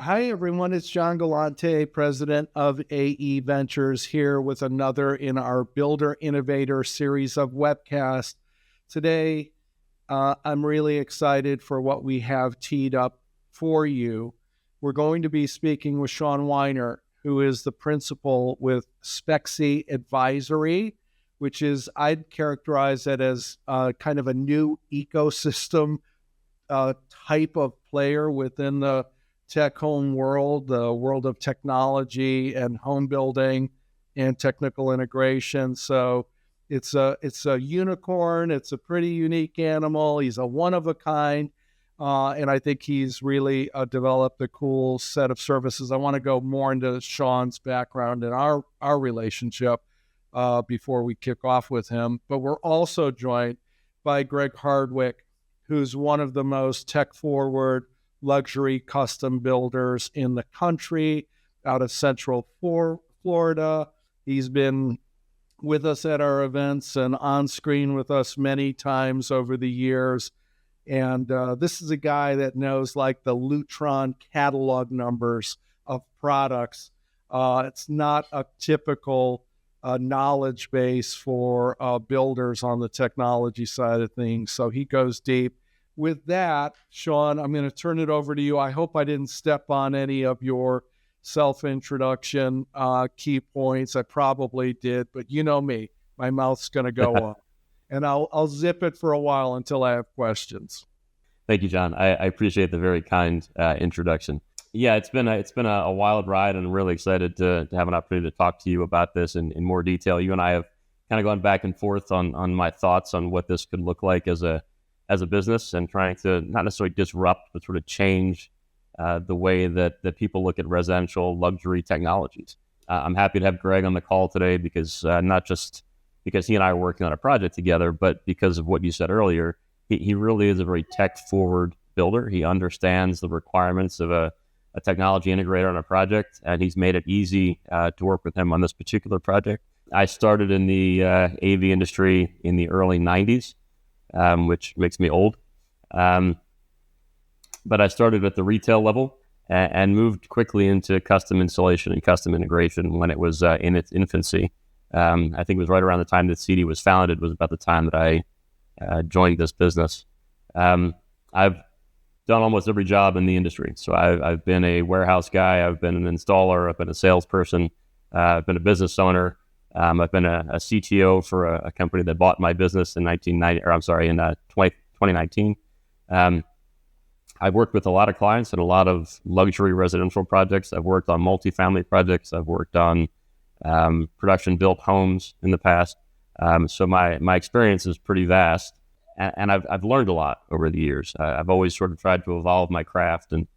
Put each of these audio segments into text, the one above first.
Hi, everyone. It's John Galante, president of AE Ventures, here with another in our Builder Innovator series of webcasts. Today, I'm really excited for what we have teed up for you. We're going to be speaking with Sean Weiner, who is the principal with Spexi Advisory, which is, I'd characterize it as kind of a new ecosystem type of player within the TecHome world, the world of technology and home building and technical integration. So it's a unicorn. It's a pretty unique animal. He's a one of a kind. And I think he's really developed a cool set of services. I want to go more into Sean's background and our relationship before we kick off with him. But we're also joined by Greg Hardwick, who's one of the most tech-forward luxury custom builders in the country out of Central Florida. He's been with us at our events and on screen with us many times over the years. And this is a guy that knows like the Lutron catalog numbers of products. It's not a typical knowledge base for builders on the technology side of things. So he goes deep. With that, Sean, I'm going to turn it over to you. I hope I didn't step on any of your self-introduction key points. I probably did, but you know me, my mouth's going to go on. And I'll zip it for a while until I have questions. Thank you, John. I appreciate the very kind introduction. Yeah, it's been a wild ride, and I'm really excited to have an opportunity to talk to you about this in more detail. You and I have kind of gone back and forth on my thoughts on what this could look like as a business, and trying to not necessarily disrupt, but sort of change the way that people look at residential luxury technologies. I'm happy to have Greg on the call today because not just because he and I are working on a project together, but because of what you said earlier, he really is a very tech-forward builder. He understands the requirements of a technology integrator on a project, and he's made it easy to work with him on this particular project. I started in the AV industry in the early 90s. Which makes me old. But I started at the retail level and moved quickly into custom installation and custom integration when it was in its infancy. I think it was right around the time that CD was founded, was about the time that I joined this business. I've done almost every job in the industry. So I've been a warehouse guy, I've been an installer, I've been a salesperson, I've been a business owner. I've been a CTO for a company that bought my business in 2019. I've worked with a lot of clients and a lot of luxury residential projects. I've worked on multifamily projects. I've worked on production built homes in the past. So my experience is pretty vast, and I've learned a lot over the years. I've always sort of tried to evolve my craft and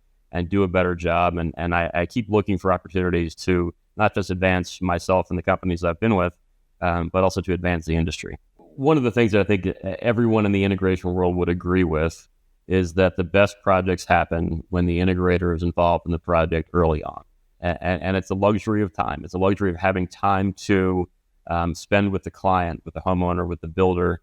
do a better job, and I keep looking for opportunities to not just advance myself and the companies I've been with, but also to advance the industry. One of the things that I think everyone in the integration world would agree with is that the best projects happen when the integrator is involved in the project early on. And it's a luxury of time. It's a luxury of having time to spend with the client, with the homeowner, with the builder,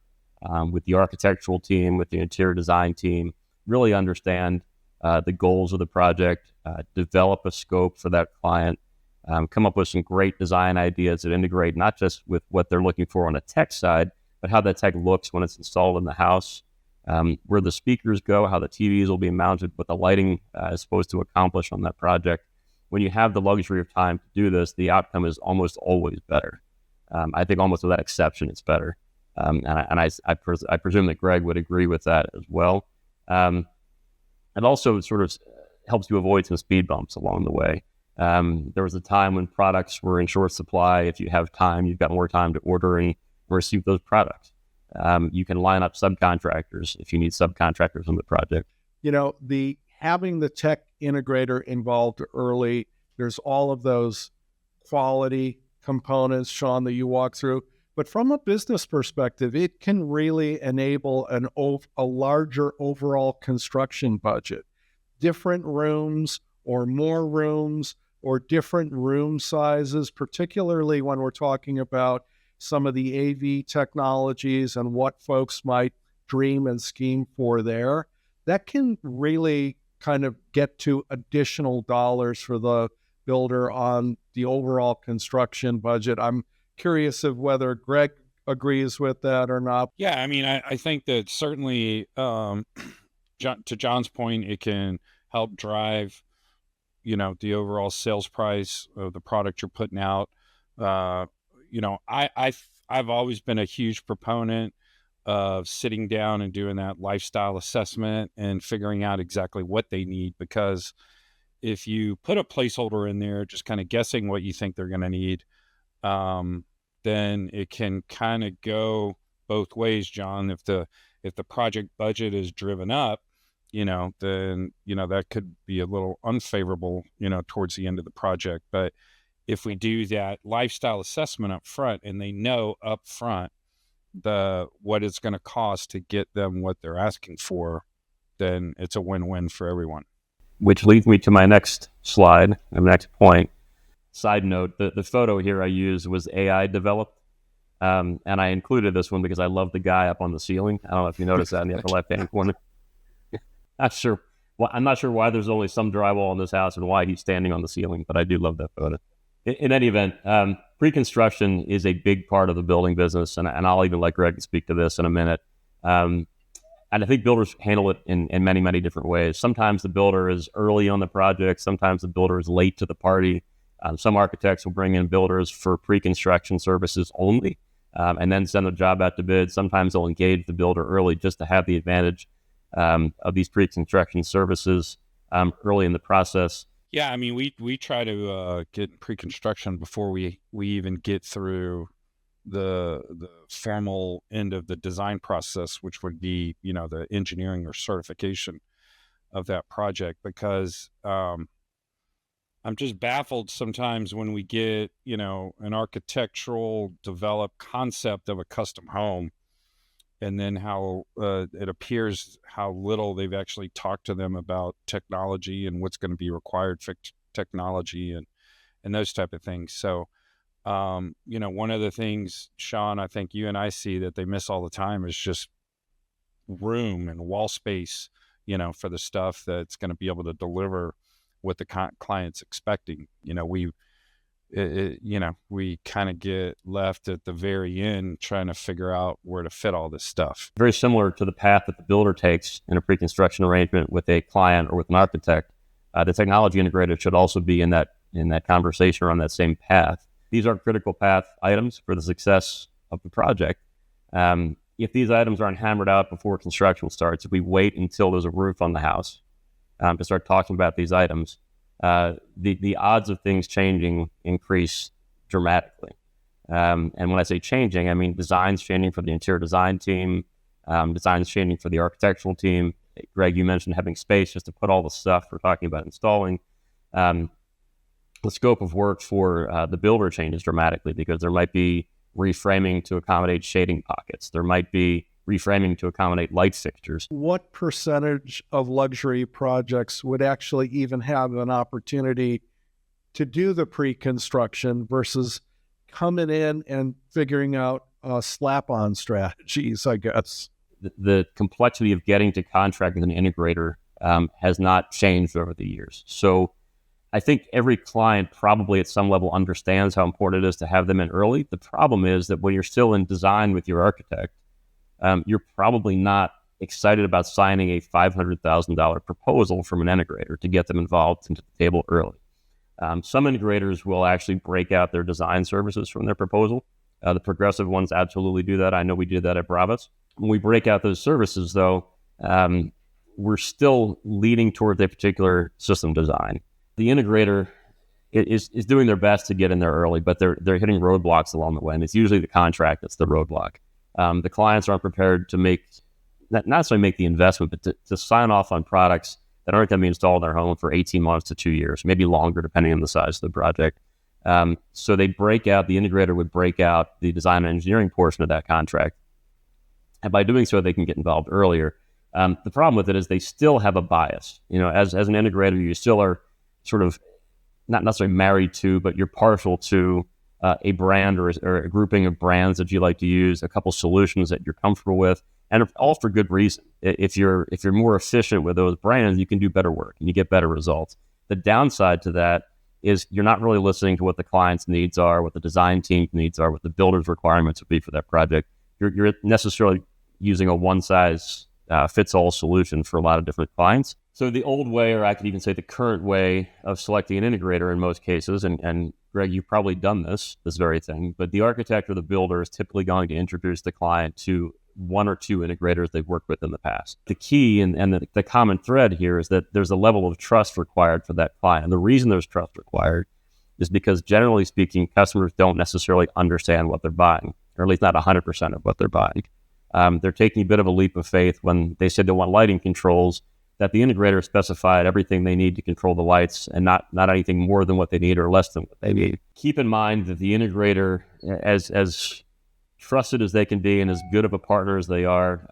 with the architectural team, with the interior design team, really understand the goals of the project, develop a scope for that client, come up with some great design ideas that integrate not just with what they're looking for on a tech side, but how that tech looks when it's installed in the house, where the speakers go, how the TVs will be mounted, what the lighting is supposed to accomplish on that project. When you have the luxury of time to do this, the outcome is almost always better. I think almost without exception, it's better. And I presume that Greg would agree with that as well. It also sort of helps you avoid some speed bumps along the way. There was a time when products were in short supply. If you have time, you've got more time to order and receive those products. You can line up subcontractors if you need subcontractors on the project. You know, having the tech integrator involved early, there's all of those quality components, Sean, that you walk through. But from a business perspective, it can really enable a larger overall construction budget. Different rooms or more rooms or different room sizes, particularly when we're talking about some of the AV technologies and what folks might dream and scheme for there. That can really kind of get to additional dollars for the builder on the overall construction budget. I'm curious of whether Greg agrees with that or not. Yeah, I mean, I think that certainly, to John's point, it can help drive, the overall sales price of the product you're putting out. I've always been a huge proponent of sitting down and doing that lifestyle assessment and figuring out exactly what they need, because if you put a placeholder in there, just kind of guessing what you think they're going to need, then it can kind of go both ways, John. If the project budget is driven up, then, that could be a little unfavorable, towards the end of the project. But if we do that lifestyle assessment up front, and they know up front what it's going to cost to get them what they're asking for, then it's a win-win for everyone. Which leads me to my next slide, my next point. Side note, the photo here I used was AI developed. And I included this one because I love the guy up on the ceiling. I don't know if you noticed that in the upper left-hand corner. I'm not sure why there's only some drywall in this house and why he's standing on the ceiling, but I do love that photo. In any event, pre-construction is a big part of the building business, and I'll even let Greg speak to this in a minute. And I think builders handle it in many, many different ways. Sometimes the builder is early on the project. Sometimes the builder is late to the party. Some architects will bring in builders for pre-construction services only, and then send the job out to bid. Sometimes they'll engage the builder early just to have the advantage of these pre-construction services early in the process. Yeah, I mean, we try to get pre-construction before we even get through the formal end of the design process, which would be, the engineering or certification of that project, because I'm just baffled sometimes when we get, an architectural developed concept of a custom home, and then how it appears how little they've actually talked to them about technology and what's going to be required for technology and those type of things. So, one of the things, Sean, I think you and I see that they miss all the time is just room and wall space, for the stuff that's going to be able to deliver what the client's expecting. We kind of get left at the very end trying to figure out where to fit all this stuff. Very similar to the path that the builder takes in a pre-construction arrangement with a client or with an architect. The technology integrator should also be in that conversation or on that same path. These are critical path items for the success of the project. If these items aren't hammered out before construction starts, if we wait until there's a roof on the house to start talking about these items, the odds of things changing increase dramatically. And when I say changing, I mean designs changing for the interior design team, designs changing for the architectural team. Greg, you mentioned having space just to put all the stuff we're talking about installing. The scope of work for the builder changes dramatically, because there might be reframing to accommodate shading pockets. There might be reframing to accommodate light fixtures. What percentage of luxury projects would actually even have an opportunity to do the pre-construction versus coming in and figuring out slap-on strategies, I guess? The complexity of getting to contract with an integrator has not changed over the years. So I think every client probably at some level understands how important it is to have them in early. The problem is that when you're still in design with your architect, you're probably not excited about signing a $500,000 proposal from an integrator to get them involved into the table early. Some integrators will actually break out their design services from their proposal. The progressive ones absolutely do that. I know we did that at Bravos. When we break out those services, though, we're still leading towards a particular system design. The integrator is doing their best to get in there early, but they're hitting roadblocks along the way, and it's usually the contract that's the roadblock. The clients aren't prepared to not necessarily make the investment, but to sign off on products that aren't going to be installed in their home for 18 months to 2 years, maybe longer, depending on the size of the project. So the integrator would break out the design and engineering portion of that contract. And by doing so, they can get involved earlier. The problem with it is they still have a bias. As an integrator, you still are sort of not necessarily married to, but you're partial to a brand or a grouping of brands that you like to use, a couple solutions that you're comfortable with. and all for good reason. If you're more efficient with those brands, you can do better work and you get better results. The downside to that is you're not really listening to what the client's needs are, what the design team's needs are, what the builder's requirements would be for that project. You're necessarily using a one-size-fits-all solution for a lot of different clients. So the old way, or I could even say the current way of selecting an integrator in most cases, and Greg, you've probably done this very thing, but the architect or the builder is typically going to introduce the client to one or two integrators they've worked with in the past. The key and the common thread here is that there's a level of trust required for that client. And the reason there's trust required is because, generally speaking, customers don't necessarily understand what they're buying, or at least not 100% of what they're buying. They're taking a bit of a leap of faith when they said they want lighting controls, that the integrator specified everything they need to control the lights and not anything more than what they need or less than what they need. Keep in mind that the integrator, as trusted as they can be and as good of a partner as they are,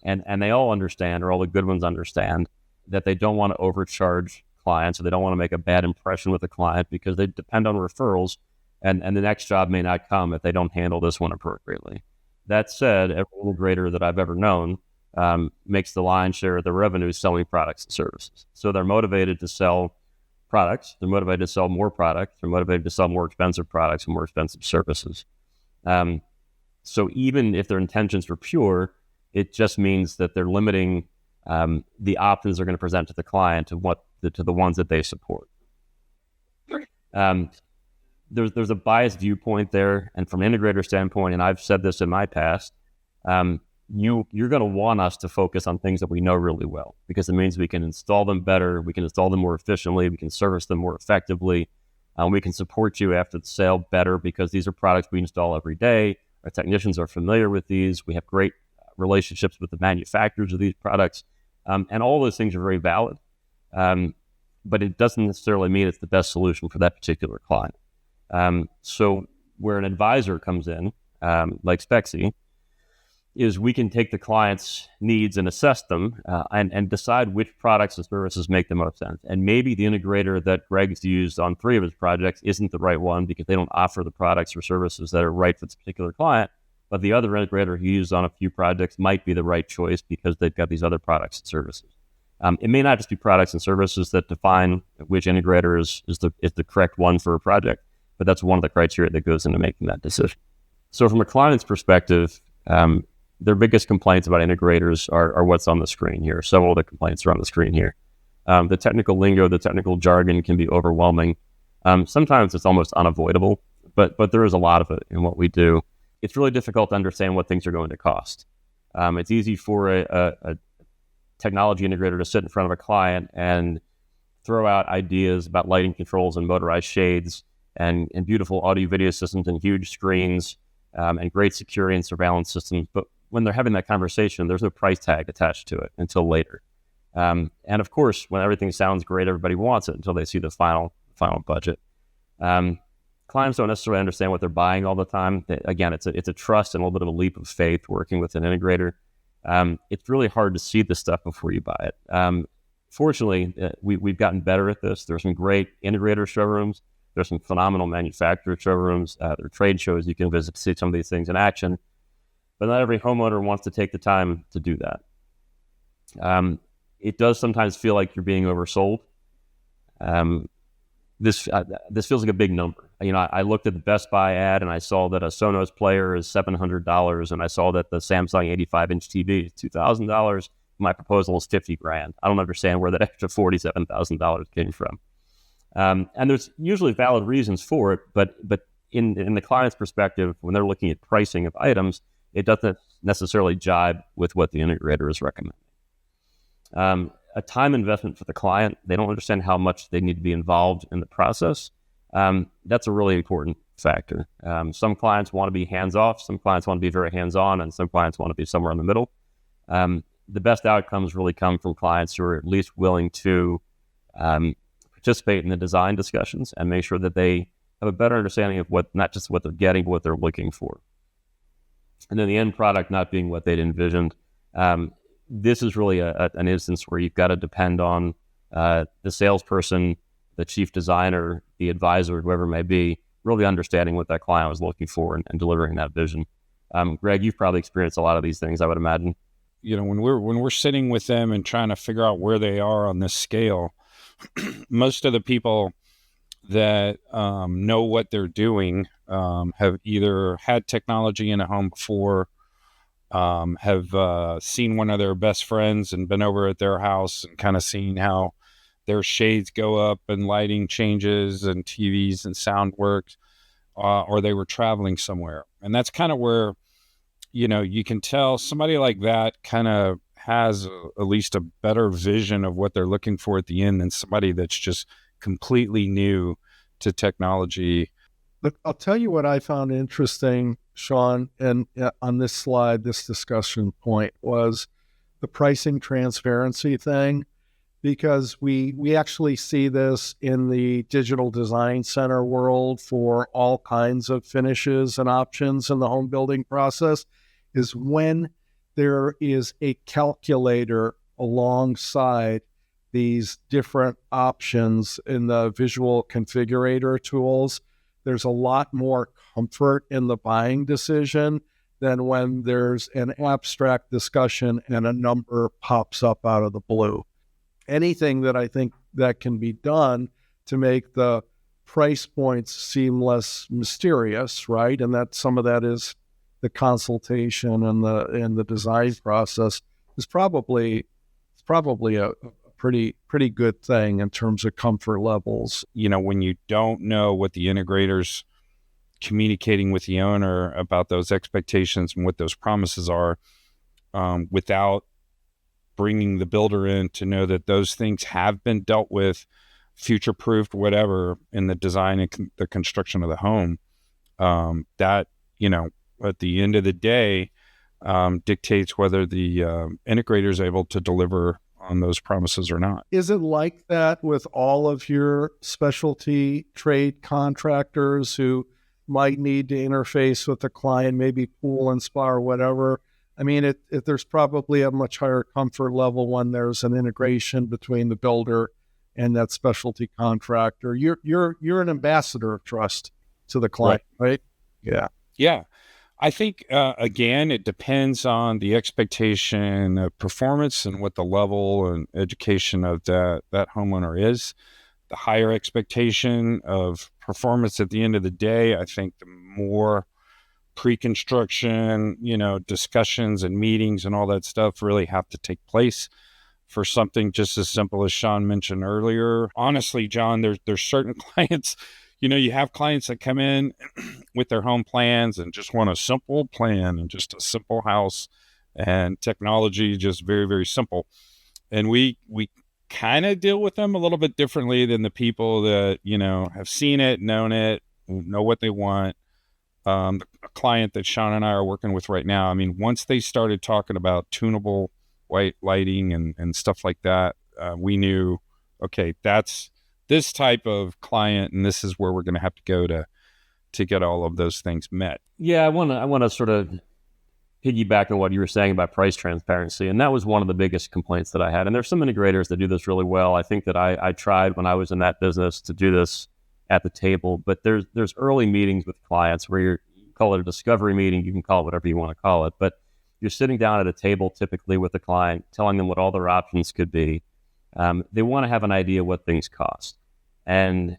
and they all understand, or all the good ones understand, that they don't want to overcharge clients, or they don't want to make a bad impression with the client because they depend on referrals, and the next job may not come if they don't handle this one appropriately. That said, every integrator that I've ever known makes the lion's share of their revenue selling products and services. So they're motivated to sell products, they're motivated to sell more products, they're motivated to sell more expensive products and more expensive services. So even if their intentions were pure, it just means that they're limiting the options they're going to present to the client to the ones that they support. There's a biased viewpoint there, and from an integrator standpoint, and I've said this in my past, you're going to want us to focus on things that we know really well, because it means we can install them better, we can install them more efficiently, we can service them more effectively, we can support you after the sale better because these are products we install every day. Our technicians are familiar with these. We have great relationships with the manufacturers of these products. And all those things are very valid. But it doesn't necessarily mean it's the best solution for that particular client. So where an advisor comes in, like Spexi, is we can take the client's needs and assess them and decide which products and services make the most sense. And maybe the integrator that Greg's used on 3 of his projects isn't the right one because they don't offer the products or services that are right for this particular client, but the other integrator he used on a few projects might be the right choice because they've got these other products and services. It may not just be products and services that define which integrator is the correct one for a project, but that's one of the criteria that goes into making that decision. So from a client's perspective, their biggest complaints about integrators are what's on the screen here. Several of the complaints are on the screen here. The technical lingo, the technical jargon can be overwhelming. Sometimes it's almost unavoidable, but there is a lot of it in what we do. It's really difficult to understand what things are going to cost. It's easy for a technology integrator to sit in front of a client and throw out ideas about lighting controls and motorized shades and beautiful audio video systems and huge screens and great security and surveillance systems. But when they're having that conversation, there's no price tag attached to it until later. And of course, when everything sounds great, everybody wants it until they see the final budget. Clients don't necessarily understand what they're buying all the time. Again, it's a trust and a little bit of a leap of faith working with an integrator. It's really hard to see this stuff before you buy it. Fortunately, we've gotten better at this. There's some great integrator showrooms. There's some phenomenal manufacturer showrooms. There are trade shows you can visit to see some of these things in action. But not every homeowner wants to take the time to do that. It does sometimes feel like you're being oversold. This feels like a big number. I looked at the Best Buy ad and I saw that a Sonos player is $700, and I saw that the Samsung 85-inch TV is $2,000. My proposal is $50,000. I don't understand where that extra $47,000 came from. And there's usually valid reasons for it, but in the client's perspective, when they're looking at pricing of items, it doesn't necessarily jibe with what the integrator is recommending. A time investment for the client, they don't understand how much they need to be involved in the process. That's a really important factor. Some clients want to be hands-off, some clients want to be very hands-on, and some clients want to be somewhere in the middle. The best outcomes really come from clients who are at least willing to participate in the design discussions and make sure that they have a better understanding of not just what they're getting, but what they're looking for. And then the end product not being what they'd envisioned. This is really an instance where you've got to depend on the salesperson, the chief designer, the advisor, whoever it may be, really understanding what that client was looking for and delivering that vision. Greg, you've probably experienced a lot of these things, I would imagine. when we're sitting with them and trying to figure out where they are on this scale, most of the people that know what they're doing have either had technology in a home before, have seen one of their best friends and been over at their house and kind of seen how their shades go up and lighting changes and TVs and sound works, or they were traveling somewhere. And that's kind of where, you can tell somebody like that kind of has at least a better vision of what they're looking for at the end than somebody that's just completely new to technology. But I'll tell you what I found interesting, Sean, and on this slide, this discussion point was the pricing transparency thing, because we actually see this in the digital design center world for all kinds of finishes and options in the home building process, is when there is a calculator alongside these different options in the visual configurator tools, there's a lot more comfort in the buying decision than when there's an abstract discussion and a number pops up out of the blue. Anything that I think that can be done to make the price points seem less mysterious, right? And that some of that is the consultation and the design process is probably a pretty good thing in terms of comfort levels. When you don't know what the integrator's communicating with the owner about those expectations and what those promises are, without bringing the builder in to know that those things have been dealt with, future-proofed, whatever, in the design and the construction of the home, that, at the end of the day, dictates whether the integrator is able to deliver on those promises or not. Is it like that with all of your specialty trade contractors who might need to interface with the client, maybe pool and spa or whatever? I mean, there's probably a much higher comfort level when there's an integration between the builder and that specialty contractor. You're an ambassador of trust to the client, right? Yeah. I think, again, it depends on the expectation of performance and what the level and education of that homeowner is. The higher expectation of performance at the end of the day, I think the more pre-construction, discussions and meetings and all that stuff really have to take place for something just as simple as Sean mentioned earlier. Honestly, John, there's certain clients, you have clients that come in with their home plans and just want a simple plan and just a simple house and technology, just very, very simple. And we kind of deal with them a little bit differently than the people that, have seen it, known it, know what they want. A client that Sean and I are working with right now, I mean, once they started talking about tunable white lighting and stuff like that, we knew, okay, that's this type of client, and this is where we're going to have to go to get all of those things met. Yeah, I want to sort of piggyback on what you were saying about price transparency, and that was one of the biggest complaints that I had. And there's some integrators that do this really well. I think that I tried when I was in that business to do this at the table, but there's early meetings with clients where you call it a discovery meeting, you can call it whatever you want to call it, but you're sitting down at a table typically with the client, telling them what all their options could be. They want to have an idea what things cost. And,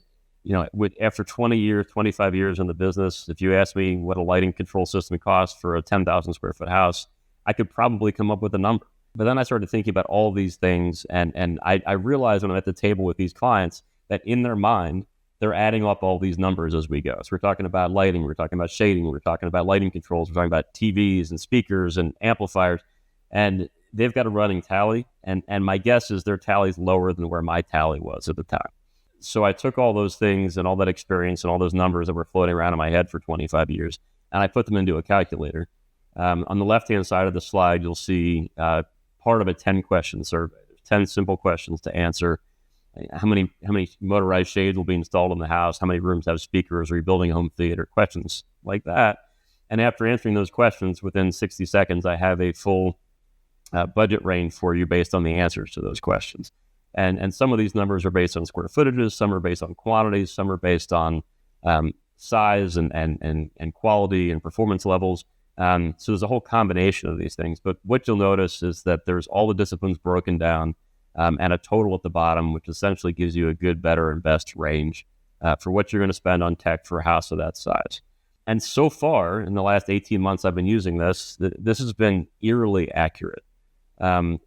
after 20 years, 25 years in the business, if you ask me what a lighting control system costs for a 10,000 square foot house, I could probably come up with a number. But then I started thinking about all these things. And I realized when I'm at the table with these clients that in their mind, they're adding up all these numbers as we go. So we're talking about lighting, we're talking about shading, we're talking about lighting controls, we're talking about TVs and speakers and amplifiers. And they've got a running tally. And my guess is their tally's lower than where my tally was at the time. So I took all those things and all that experience and all those numbers that were floating around in my head for 25 years, and I put them into a calculator. On the left-hand side of the slide, you'll see part of a 10-question survey. There's 10 simple questions to answer. How many motorized shades will be installed in the house? How many rooms have speakers? Are you building a home theater? Questions like that. And after answering those questions, within 60 seconds, I have a full budget range for you based on the answers to those questions. And some of these numbers are based on square footages, some are based on quantities, some are based on size and quality and performance levels. So there's a whole combination of these things. But what you'll notice is that there's all the disciplines broken down and a total at the bottom, which essentially gives you a good, better, and best range for what you're going to spend on tech for a house of that size. And so far, in the last 18 months I've been using this, this has been eerily accurate.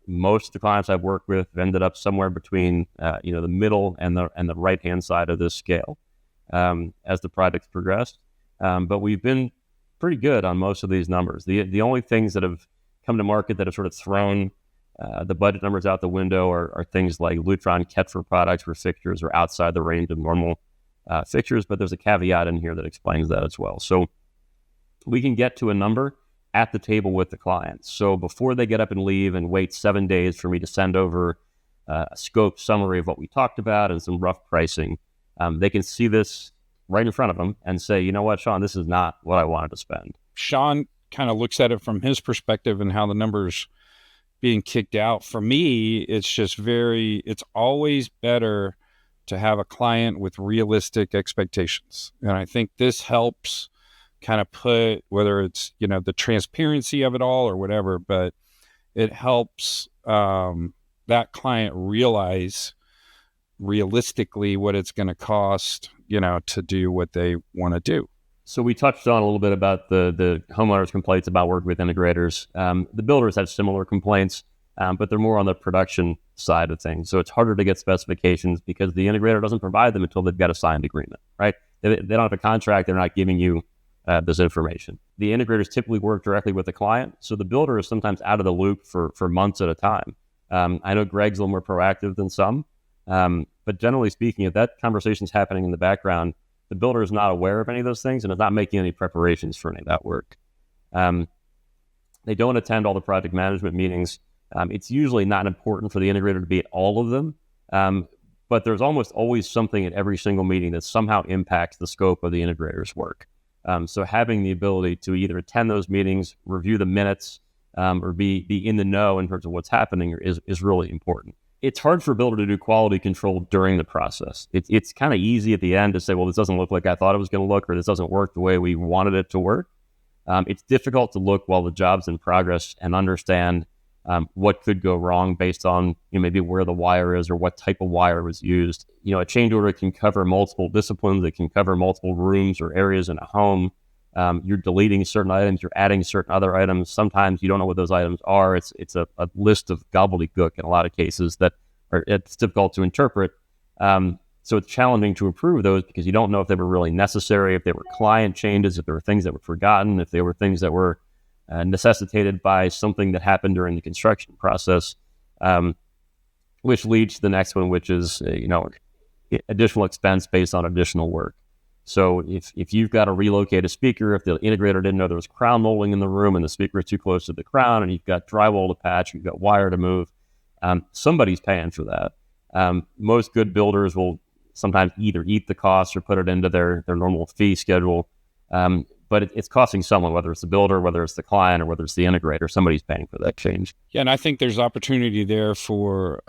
Most of the clients I've worked with have ended up somewhere between the middle and the right-hand side of this scale as the project's progressed. But we've been pretty good on most of these numbers. The only things that have come to market that have sort of thrown the budget numbers out the window are things like Lutron Ketfer products where fixtures are outside the range of normal fixtures, but there's a caveat in here that explains that as well. So we can get to a number at the table with the client. So before they get up and leave and wait 7 days for me to send over a scope summary of what we talked about and some rough pricing, they can see this right in front of them and say, you know what, Sean, this is not what I wanted to spend. Sean kind of looks at it from his perspective and how the numbers being kicked out. For me, it's always better to have a client with realistic expectations. And I think this helps kind of put, whether it's, the transparency of it all or whatever, but it helps that client realize realistically what it's going to cost, to do what they want to do. So we touched on a little bit about the homeowners' complaints about working with integrators. The builders have similar complaints, but they're more on the production side of things. So it's harder to get specifications because the integrator doesn't provide them until they've got a signed agreement, right? They don't have a contract. They're not giving you this information. The integrators typically work directly with the client. So the builder is sometimes out of the loop for months at a time. I know Greg's a little more proactive than some, but generally speaking, if that conversation's happening in the background, the builder is not aware of any of those things and is not making any preparations for any of that work. They don't attend all the project management meetings. It's usually not important for the integrator to be at all of them, but there's almost always something at every single meeting that somehow impacts the scope of the integrator's work. So having the ability to either attend those meetings, review the minutes, or be in the know in terms of what's happening is really important. It's hard for a builder to do quality control during the process. It's kind of easy at the end to say, well, this doesn't look like I thought it was going to look, or this doesn't work the way we wanted it to work. It's difficult to look while the job's in progress and understand what could go wrong based on maybe where the wire is or what type of wire was used. A change order can cover multiple disciplines. It can cover multiple rooms or areas in a home. You're deleting certain items. You're adding certain other items. Sometimes you don't know what those items are. It's a list of gobbledygook in a lot of cases that it's difficult to interpret. So it's challenging to approve those because you don't know if they were really necessary, if they were client changes, if there were things that were forgotten, if they were things that were necessitated by something that happened during the construction process, which leads to the next one, which is additional expense based on additional work. So if you've got to relocate a speaker, if the integrator didn't know there was crown molding in the room and the speaker is too close to the crown, and you've got drywall to patch, you've got wire to move, somebody's paying for that. Most good builders will sometimes either eat the cost or put it into their normal fee schedule. But it's costing someone, whether it's the builder, whether it's the client, or whether it's the integrator. Somebody's paying for that change. Yeah, and I think there's opportunity there for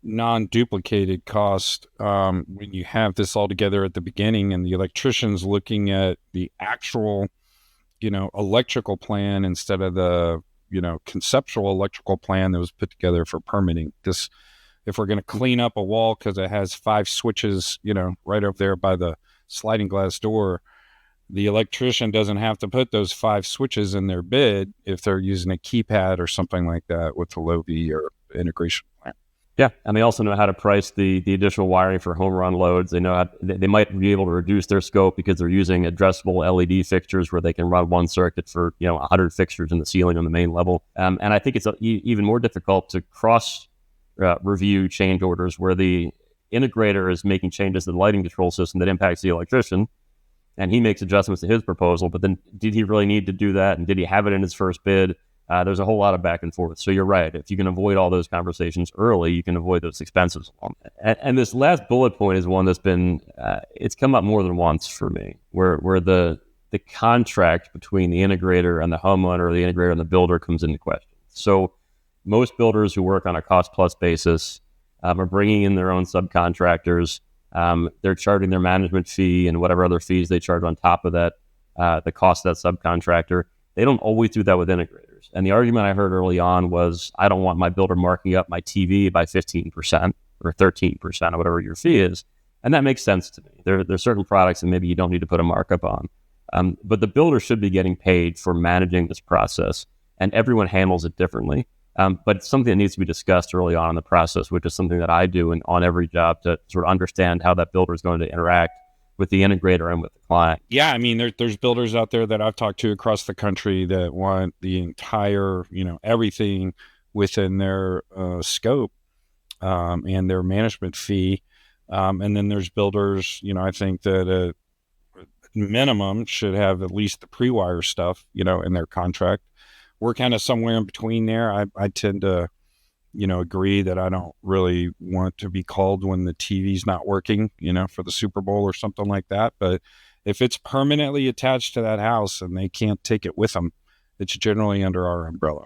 non-duplicated cost when you have this all together at the beginning and the electrician's looking at the actual, electrical plan instead of the, conceptual electrical plan that was put together for permitting. If we're going to clean up a wall because it has 5 switches, right over there by the sliding glass door, the electrician doesn't have to put those 5 switches in their bid if they're using a keypad or something like that with the low V or integration plan. Yeah, and they also know how to price the additional wiring for home run loads. They know they might be able to reduce their scope because they're using addressable LED fixtures where they can run one circuit for 100 fixtures in the ceiling on the main level. And I think it's even more difficult to cross review change orders where the integrator is making changes to the lighting control system that impacts the electrician, and he makes adjustments to his proposal, but then did he really need to do that? And did he have it in his first bid? There's a whole lot of back and forth. So you're right. If you can avoid all those conversations early, you can avoid those expenses. And this last bullet point is one that's been, it's come up more than once for me, where the contract between the integrator and the homeowner, or the integrator and the builder comes into question. So most builders who work on a cost plus basis are bringing in their own subcontractors. They're charging their management fee and whatever other fees they charge on top of that. the cost of that subcontractor. They don't always do that with integrators. And the argument I heard early on was, I don't want my builder marking up my TV by 15% or 13% or whatever your fee is. And that makes sense to me. There's certain products that maybe you don't need to put a markup on. But the builder should be getting paid for managing this process, and everyone handles it differently. But it's something that needs to be discussed early on in the process, which is something that I do on every job to sort of understand how that builder is going to interact with the integrator and with the client. Yeah, I mean, there's builders out there that I've talked to across the country that want the entire, everything within their scope and their management fee. And then there's builders, I think that minimum should have at least the pre-wire stuff, in their contract. We're kind of somewhere in between there. I tend to, agree that I don't really want to be called when the TV's not working, for the Super Bowl or something like that. But if it's permanently attached to that house and they can't take it with them, it's generally under our umbrella.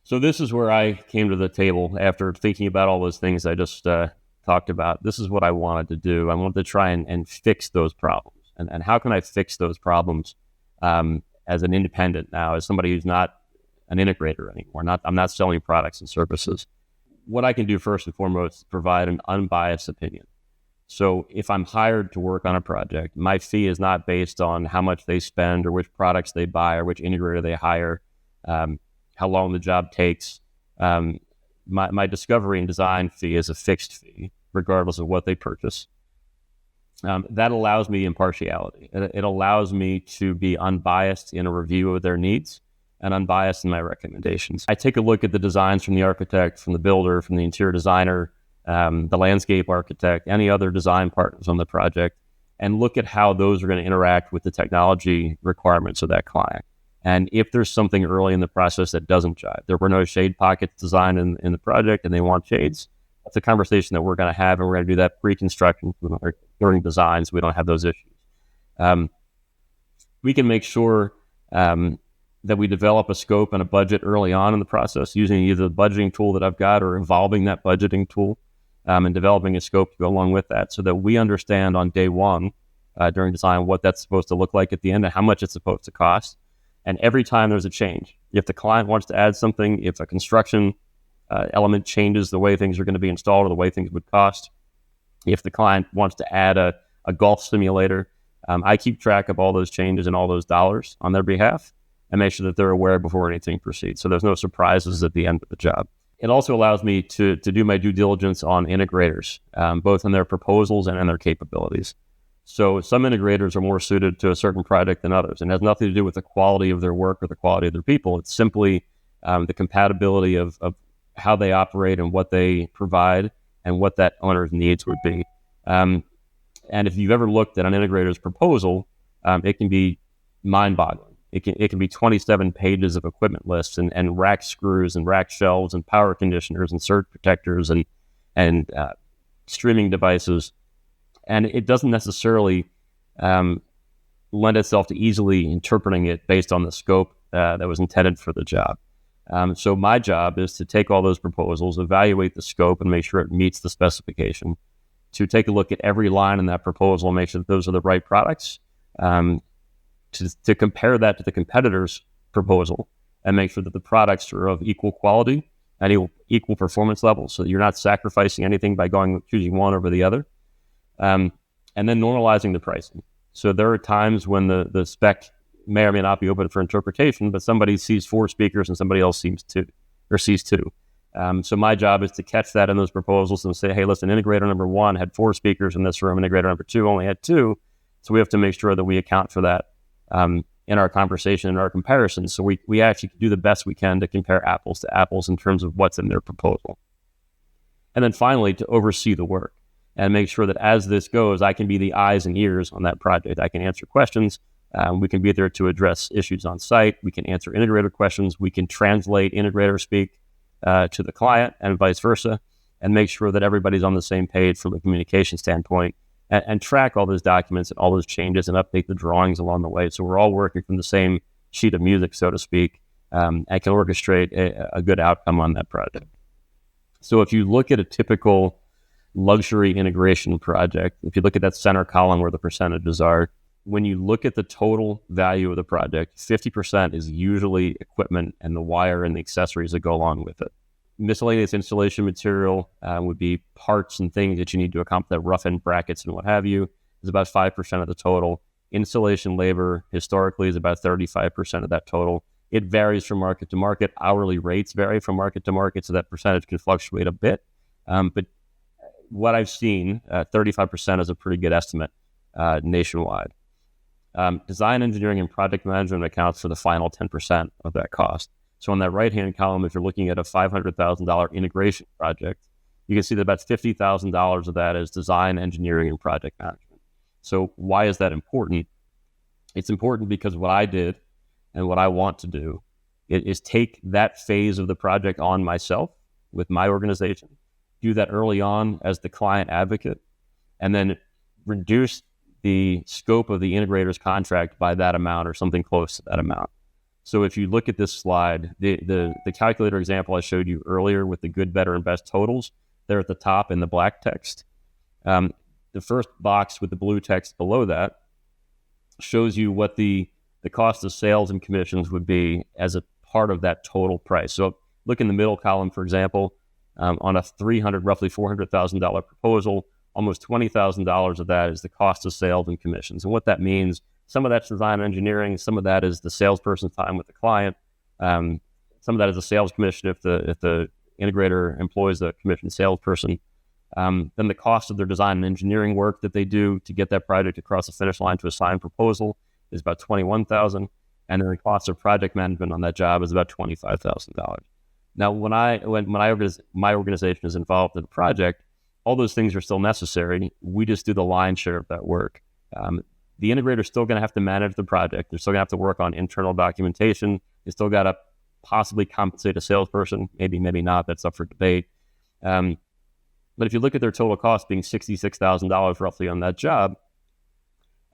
So this is where I came to the table after thinking about all those things I just talked about. This is what I wanted to do. I wanted to try and fix those problems. And how can I fix those problems as an independent now, as somebody who's not an integrator anymore? I'm not selling products and services. What I can do first and foremost is provide an unbiased opinion. So if I'm hired to work on a project, my fee is not based on how much they spend or which products they buy or which integrator they hire, how long the job takes. My discovery and design fee is a fixed fee, regardless of what they purchase. That allows me impartiality. It allows me to be unbiased in a review of their needs and unbiased in my recommendations. I take a look at the designs from the architect, from the builder, from the interior designer, the landscape architect, any other design partners on the project, and look at how those are going to interact with the technology requirements of that client. And if there's something early in the process that doesn't jive, there were no shade pockets designed in the project and they want shades, that's a conversation that we're going to have, and we're going to do that pre-construction during design so we don't have those issues. We can make sure that we develop a scope and a budget early on in the process using either the budgeting tool that I've got or evolving that budgeting tool and developing a scope to go along with that so that we understand on day one during design what that's supposed to look like at the end and how much it's supposed to cost. And every time there's a change, if the client wants to add something, if a construction element changes the way things are going to be installed or the way things would cost, if the client wants to add a golf simulator, I keep track of all those changes and all those dollars on their behalf and make sure that they're aware before anything proceeds. So there's no surprises at the end of the job. It also allows me to do my due diligence on integrators, both in their proposals and in their capabilities. So some integrators are more suited to a certain project than others, and it has nothing to do with the quality of their work or the quality of their people. It's simply the compatibility of how they operate and what they provide and what that owner's needs would be. And if you've ever looked at an integrator's proposal, it can be mind-boggling. It can be 27 pages of equipment lists and rack screws and rack shelves and power conditioners and surge protectors and streaming devices. And it doesn't necessarily lend itself to easily interpreting it based on the scope that was intended for the job. So my job is to take all those proposals, evaluate the scope, and make sure it meets the specification, to take a look at every line in that proposal and make sure that those are the right products, to compare that to the competitor's proposal and make sure that the products are of equal quality and equal performance levels so that you're not sacrificing anything by choosing one over the other. And then normalizing the pricing. So there are times when the spec may or may not be open for interpretation, but somebody sees 4 speakers and somebody else sees 2. So my job is to catch that in those proposals and say, hey, listen, integrator number 1 had 4 speakers in this room, integrator number 2 only had 2. So we have to make sure that we account for that in our conversation and our comparisons. So we actually do the best we can to compare apples to apples in terms of what's in their proposal. And then finally, to oversee the work and make sure that as this goes, I can be the eyes and ears on that project. I can answer questions. We can be there to address issues on site. We can answer integrator questions. We can translate integrator speak to the client and vice versa, and make sure that everybody's on the same page from a communication standpoint, and track all those documents and all those changes and update the drawings along the way. So we're all working from the same sheet of music, so to speak, and can orchestrate a good outcome on that project. So if you look at a typical luxury integration project, if you look at that center column where the percentages are, when you look at the total value of the project, 50% is usually equipment and the wire and the accessories that go along with it. Miscellaneous installation material would be parts and things that you need to accomplish, that rough end brackets and what have you, is about 5% of the total. Installation labor historically is about 35% of that total. It varies from market to market. Hourly rates vary from market to market, so that percentage can fluctuate a bit. But what I've seen, 35% is a pretty good estimate nationwide. Design, engineering, and project management accounts for the final 10% of that cost. So on that right-hand column, if you're looking at a $500,000 integration project, you can see that about $50,000 of that is design, engineering, and project management. So why is that important? It's important because what I did and what I want to do is take that phase of the project on myself with my organization, do that early on as the client advocate, and then reduce the scope of the integrator's contract by that amount or something close to that amount. So if you look at this slide, the calculator example I showed you earlier with the good, better, and best totals, they're at the top in the black text. The first box with the blue text below that shows you what the cost of sales and commissions would be as a part of that total price. So look in the middle column, for example, on a roughly $400,000 proposal, almost $20,000 of that is the cost of sales and commissions. And what that means, some of that's design engineering, some of that is the salesperson's time with the client, some of that is a sales commission if the integrator employs a commissioned salesperson. Then the cost of their design and engineering work that they do to get that project across the finish line to a signed proposal is about $21,000, and then the cost of project management on that job is about $25,000. Now, when my organization is involved in a project, all those things are still necessary. We just do the lion's share of that work. The integrator is still going to have to manage the project. They're still going to have to work on internal documentation. They still got to possibly compensate a salesperson, maybe not. That's up for debate. But if you look at their total cost being $66,000 roughly on that job,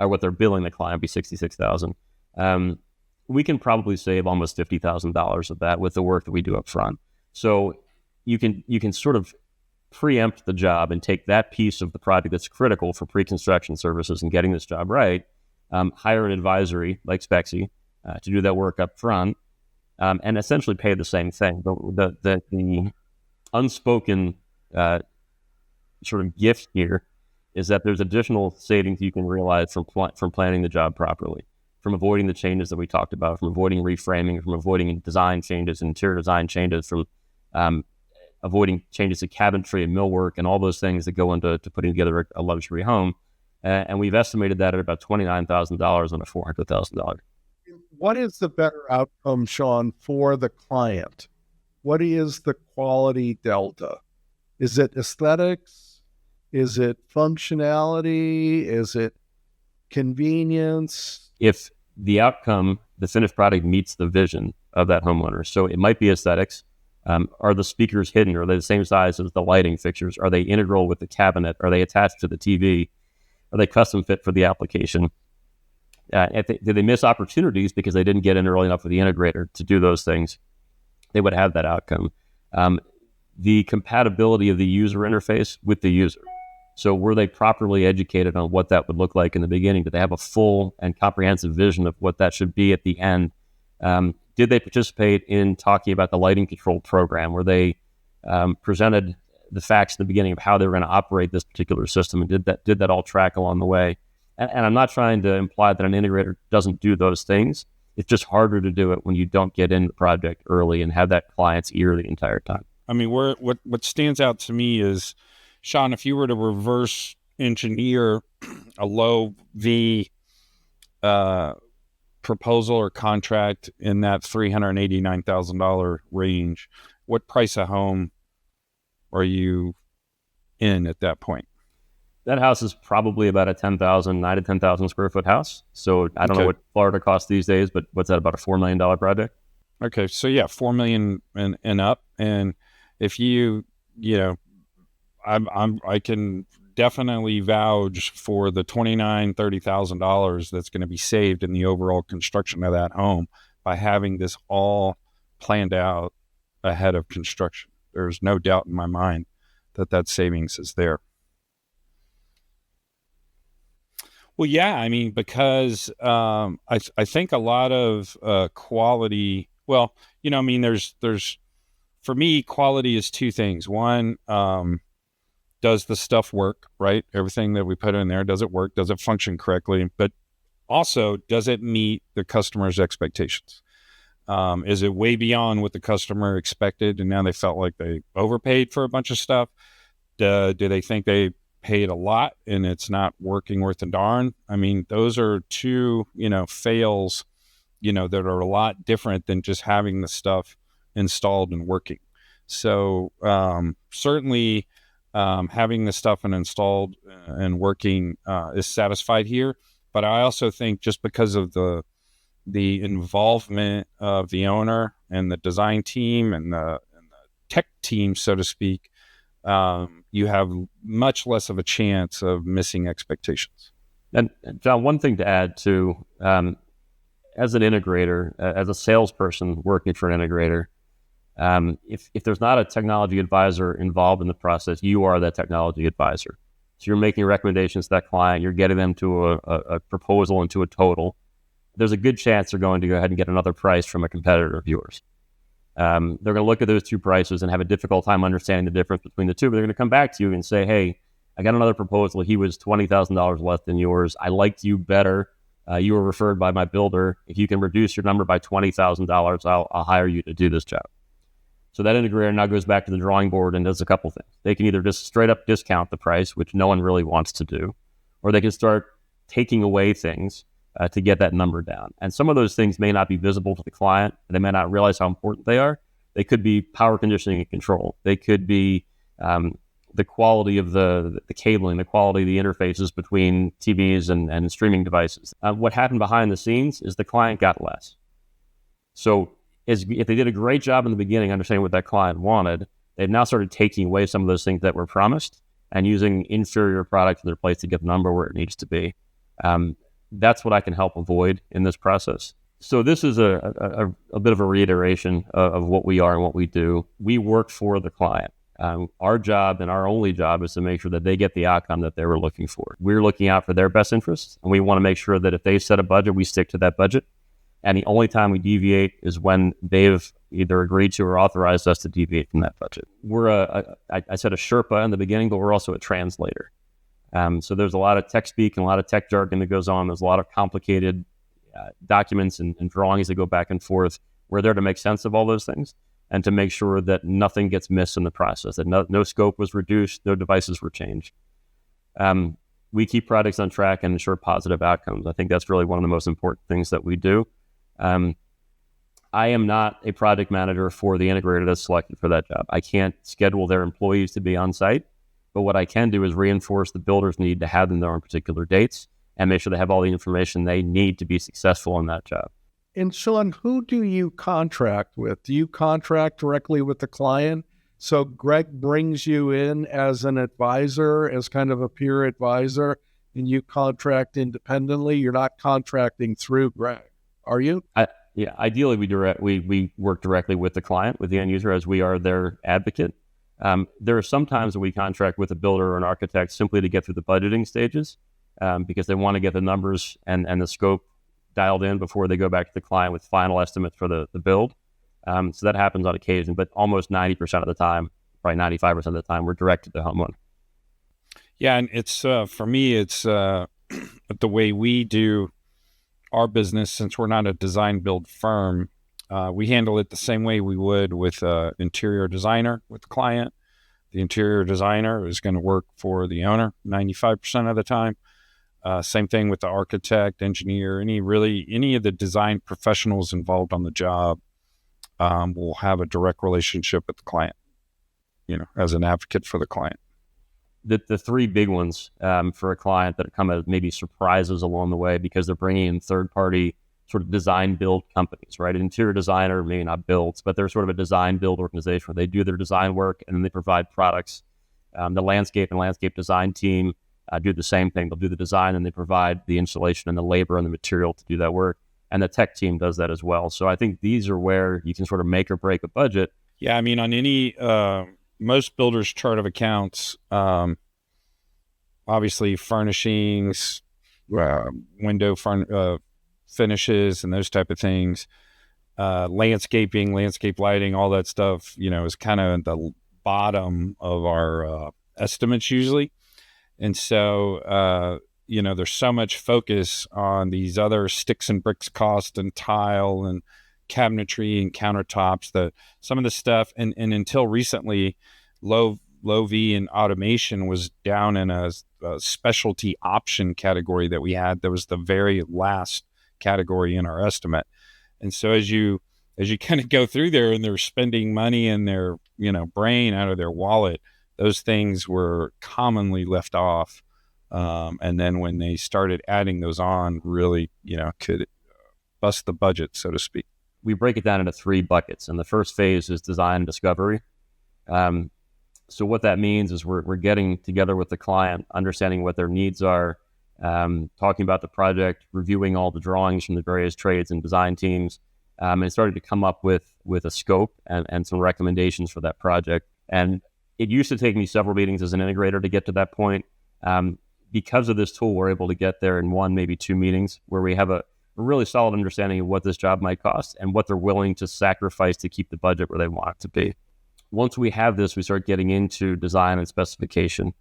or what they're billing the client be $66,000, we can probably save almost $50,000 of that with the work that we do up front. So you can sort of preempt the job and take that piece of the project that's critical for pre-construction services and getting this job right, hire an advisory like Spexi to do that work up front, and essentially pay the same thing. But the unspoken sort of gift here is that there's additional savings you can realize from planning the job properly, from avoiding the changes that we talked about, from avoiding reframing, from avoiding design changes, interior design changes, from avoiding changes to cabinetry and millwork and all those things that go into putting together a luxury home. And we've estimated that at about $29,000 on a $400,000. What is the better outcome, Sean, for the client? What is the quality delta? Is it aesthetics? Is it functionality? Is it convenience? If the outcome, the finished product meets the vision of that homeowner. So it might be aesthetics. Are the speakers hidden? Are they the same size as the lighting fixtures? Are they integral with the cabinet? Are they attached to the TV? Are they custom fit for the application? Did they miss opportunities because they didn't get in early enough with the integrator to do those things? They would have that outcome. The compatibility of the user interface with the user. So were they properly educated on what that would look like in the beginning? Did they have a full and comprehensive vision of what that should be at the end? Did they participate in talking about the lighting control program, where they presented the facts in the beginning of how they were going to operate this particular system, and did that all track along the way? And I'm not trying to imply that an integrator doesn't do those things. It's just harder to do it when you don't get in the project early and have that client's ear the entire time. I mean, what stands out to me is, Sean, if you were to reverse engineer a low V proposal or contract in that $389,000 range, what price of home are you in at that point? That house is probably about a 9 to 10,000 square foot house. So I don't know what Florida costs these days, but what's that, about a $4 million project? Okay. So yeah, 4 million and up. And if I can definitely vouch for the $29,000-$30,000 that's going to be saved in the overall construction of that home by having this all planned out ahead of construction. There's no doubt in my mind that savings is there. Well, yeah, I mean, because I think a lot of quality. Well, I mean, there's for me, quality is two things. One, does the stuff work, right? Everything that we put in there, does it work? Does it function correctly? But also, does it meet the customer's expectations? Is it way beyond what the customer expected, and now they felt like they overpaid for a bunch of stuff? Do they think they paid a lot and it's not working worth a darn? I mean, those are two, fails, that are a lot different than just having the stuff installed and working. So certainly having the stuff and installed and working is satisfied here. But I also think just because of the involvement of the owner and the design team and the tech team, so to speak, you have much less of a chance of missing expectations. And John, one thing to add to, as an integrator, as a salesperson working for an integrator, if there's not a technology advisor involved in the process, you are that technology advisor. So you're making recommendations to that client, you're getting them to a proposal and to a total. There's a good chance they're going to go ahead and get another price from a competitor of yours. They're going to look at those two prices and have a difficult time understanding the difference between the two, but they're going to come back to you and say, hey, I got another proposal. He was $20,000 less than yours. I liked you better. You were referred by my builder. If you can reduce your number by $20,000, I'll hire you to do this job. So that integrator now goes back to the drawing board and does a couple things. They can either just straight up discount the price, which no one really wants to do, or they can start taking away things to get that number down. And some of those things may not be visible to the client. They may not realize how important they are. They could be power conditioning and control. They could be the quality of the cabling, the quality of the interfaces between TVs and streaming devices. What happened behind the scenes is the client got less. So if they did a great job in the beginning understanding what that client wanted, they've now started taking away some of those things that were promised and using inferior products in their place to get the number where it needs to be. That's what I can help avoid in this process. So this is a bit of a reiteration of what we are and what we do. We work for the client. Our job and our only job is to make sure that they get the outcome that they were looking for. We're looking out for their best interests, and we want to make sure that if they set a budget, we stick to that budget. And the only time we deviate is when they've either agreed to or authorized us to deviate from that budget. We're I said a Sherpa in the beginning, but we're also a translator. So there's a lot of tech speak and a lot of tech jargon that goes on. There's a lot of complicated documents and drawings that go back and forth. We're there to make sense of all those things and to make sure that nothing gets missed in the process, that no scope was reduced, no devices were changed. We keep projects on track and ensure positive outcomes. I think that's really one of the most important things that we do. I am not a project manager for the integrator that's selected for that job. I can't schedule their employees to be on site, but what I can do is reinforce the builder's need to have them there on particular dates and make sure they have all the information they need to be successful in that job. And Sean, who do you contract with? Do you contract directly with the client? So Greg brings you in as an advisor, as kind of a peer advisor, and you contract independently. You're not contracting through Greg, are you? Yeah, ideally we work directly with the client, with the end user, as we are their advocate. There are some times that we contract with a builder or an architect simply to get through the budgeting stages because they want to get the numbers and the scope dialed in before they go back to the client with final estimates for the build. So that happens on occasion, but almost 90% of the time, probably 95% of the time, we're direct to the homeowner. Yeah, and it's for me, it's the way we do our business. Since we're not a design build firm, we handle it the same way we would with an interior designer with the client. The interior designer is going to work for the owner 95% of the time. Same thing with the architect, engineer, any of the design professionals involved on the job will have a direct relationship with the client, as an advocate for the client. The three big ones for a client that come as maybe surprises along the way because they're bringing in third-party sort of design build companies, right? An interior designer, maybe not builds, but they're sort of a design build organization where they do their design work and then they provide products. The landscape and landscape design team do the same thing. They'll do the design and they provide the installation and the labor and the material to do that work. And the tech team does that as well. So I think these are where you can sort of make or break a budget. Yeah, I mean, on any most builders' chart of accounts, obviously furnishings, window finishes and those type of things. Landscaping, landscape lighting, all that stuff, is kind of at the bottom of our estimates usually. And so, there's so much focus on these other sticks and bricks cost and tile and cabinetry and countertops, that some of the stuff, and until recently, low V and automation was down in a specialty option category that we had. That was the very last category in our estimate. And so as you kind of go through there and they're spending money and their, brain out of their wallet, those things were commonly left off. And then when they started adding those on, really, could bust the budget, so to speak. We break it down into 3 buckets. And the first phase is design and discovery. So what that means is we're getting together with the client, understanding what their needs are, talking about the project, reviewing all the drawings from the various trades and design teams, and starting to come up with a scope and some recommendations for that project. And it used to take me several meetings as an integrator to get to that point. Because of this tool, we're able to get there in 1, maybe 2 meetings where we have a really solid understanding of what this job might cost and what they're willing to sacrifice to keep the budget where they want it to be. Once we have this, we start getting into design and specification.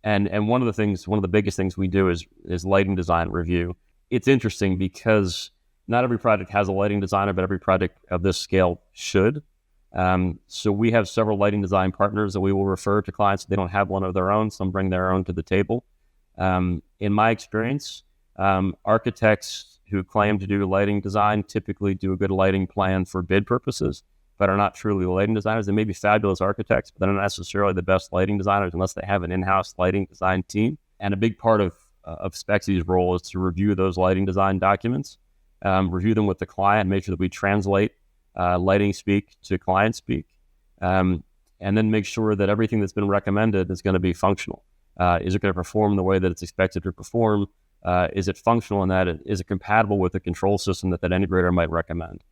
And one of the biggest things we do is lighting design review. It's interesting because not every project has a lighting designer, but every project of this scale should. So we have several lighting design partners that we will refer to clients if they don't have one of their own. Some bring their own to the table. In my experience, architects who claim to do lighting design typically do a good lighting plan for bid purposes, but are not truly lighting designers. They may be fabulous architects, but they're not necessarily the best lighting designers unless they have an in-house lighting design team. And a big part of Spexi's role is to review those lighting design documents, review them with the client, make sure that we translate lighting speak to client speak, and then make sure that everything that's been recommended is going to be functional. Is it going to perform the way that it's expected to perform? Is it functional in that? Is it compatible with the control system that integrator might recommend?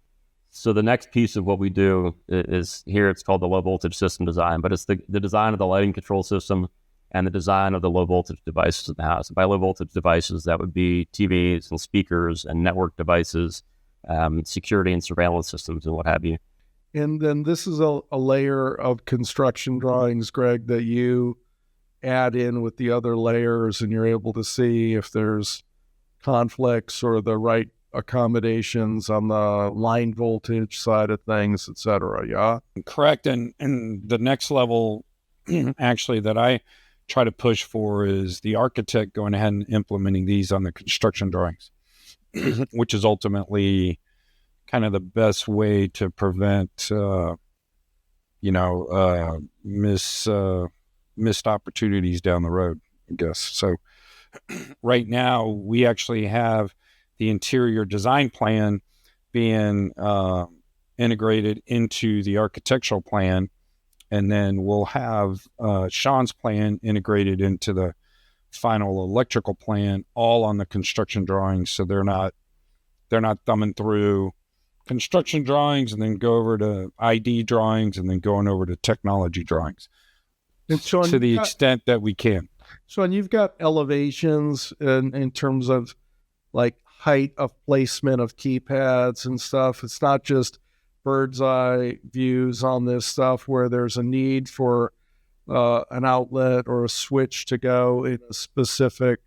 So the next piece of what we do is here, it's called the low voltage system design, but it's the design of the lighting control system and the design of the low voltage devices in the house. And by low voltage devices, that would be TVs and speakers and network devices, security and surveillance systems and what have you. And then this is a layer of construction drawings, Greg, that you add in with the other layers, and you're able to see if there's conflicts or the right accommodations on the line voltage side of things, et cetera. Yeah. Correct. And the next level actually that I try to push for is the architect going ahead and implementing these on the construction drawings, which is ultimately kind of the best way to prevent, missed opportunities down the road, I guess. So right now we actually have the interior design plan being integrated into the architectural plan, and then we'll have Sean's plan integrated into the final electrical plan, all on the construction drawings. So they're not thumbing through construction drawings and then go over to ID drawings and then going over to technology drawings. And Sean, to the extent that we can. Sean, you've got elevations in terms of like height of placement of keypads and stuff. It's not just bird's eye views on this stuff where there's a need for an outlet or a switch to go at a specific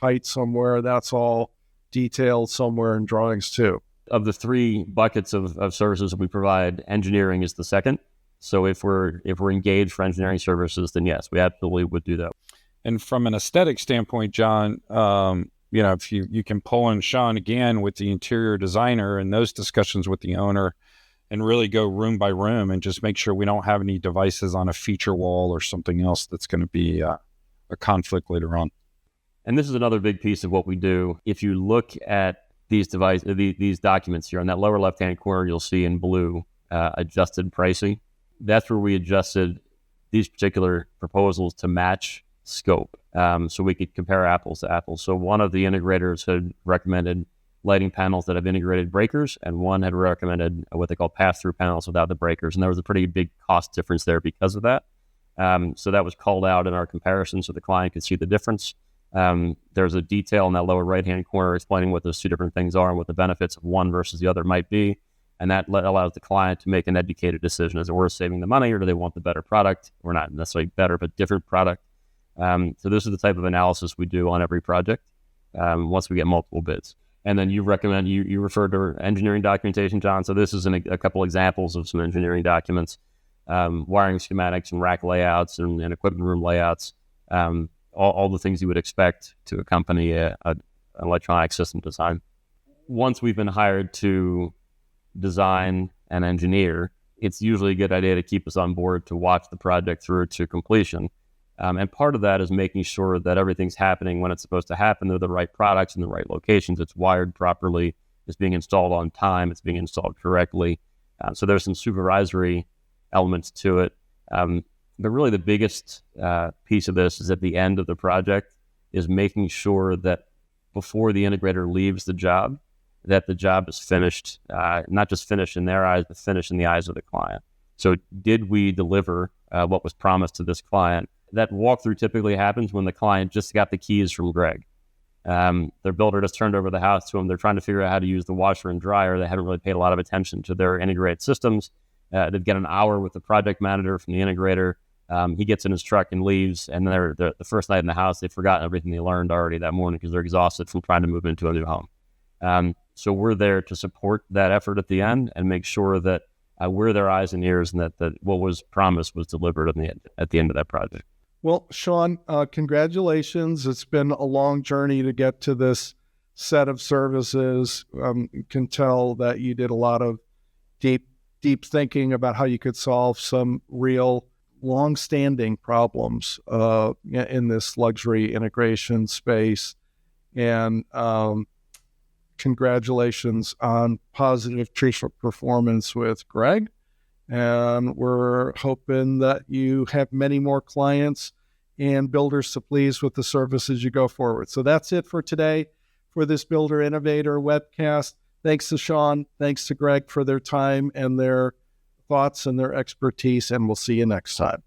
height somewhere. That's all detailed somewhere in drawings too. Of the 3 buckets of services that we provide, engineering is the second. So if we're engaged for engineering services, then yes, we absolutely would do that. And from an aesthetic standpoint, John, if you can pull in Sean again with the interior designer and those discussions with the owner, and really go room by room and just make sure we don't have any devices on a feature wall or something else that's going to be a conflict later on. And this is another big piece of what we do. If you look at these documents here on that lower left-hand corner, you'll see in blue adjusted pricing. That's where we adjusted these particular proposals to match scope, so we could compare apples to apples. So one of the integrators had recommended lighting panels that have integrated breakers, and one had recommended what they call pass-through panels without the breakers. And there was a pretty big cost difference there because of that. So that was called out in our comparison so the client could see the difference. There's a detail in that lower right-hand corner explaining what those two different things are and what the benefits of one versus the other might be. And that allows the client to make an educated decision. Is it worth saving the money, or do they want the better product? Or not necessarily better, but different product. So this is the type of analysis we do on every project once we get multiple bids. And then you referred to engineering documentation, John. So this is a couple examples of some engineering documents, wiring schematics and rack layouts and equipment room layouts, all the things you would expect to accompany an electronic system design. Once we've been hired to design and engineer, it's usually a good idea to keep us on board to watch the project through to completion. And part of that is making sure that everything's happening when it's supposed to happen. They're the right products in the right locations. It's wired properly. It's being installed on time. It's being installed correctly. So there's some supervisory elements to it. But really the biggest piece of this is at the end of the project is making sure that before the integrator leaves the job, that the job is finished, not just finished in their eyes, but finished in the eyes of the client. So did we deliver what was promised to this client? That walkthrough typically happens when the client just got the keys from Greg. Their builder just turned over the house to them. They're trying to figure out how to use the washer and dryer. They haven't really paid a lot of attention to their integrated systems. They'd get an hour with the project manager from the integrator. He gets in his truck and leaves. And then the first night in the house, they've forgotten everything they learned already that morning because they're exhausted from trying to move into a new home. So we're there to support that effort at the end and make sure that we're their eyes and ears, and that what was promised was delivered at the end of that project. Well, Sean, congratulations. It's been a long journey to get to this set of services. You can tell that you did a lot of deep thinking about how you could solve some real long-standing problems in this luxury integration space. And congratulations on positive performance with Greg. And we're hoping that you have many more clients and builders to please with the services you go forward. So that's it for today for this Builder Innovator webcast. Thanks to Sean. Thanks to Greg for their time and their thoughts and their expertise. And we'll see you next time.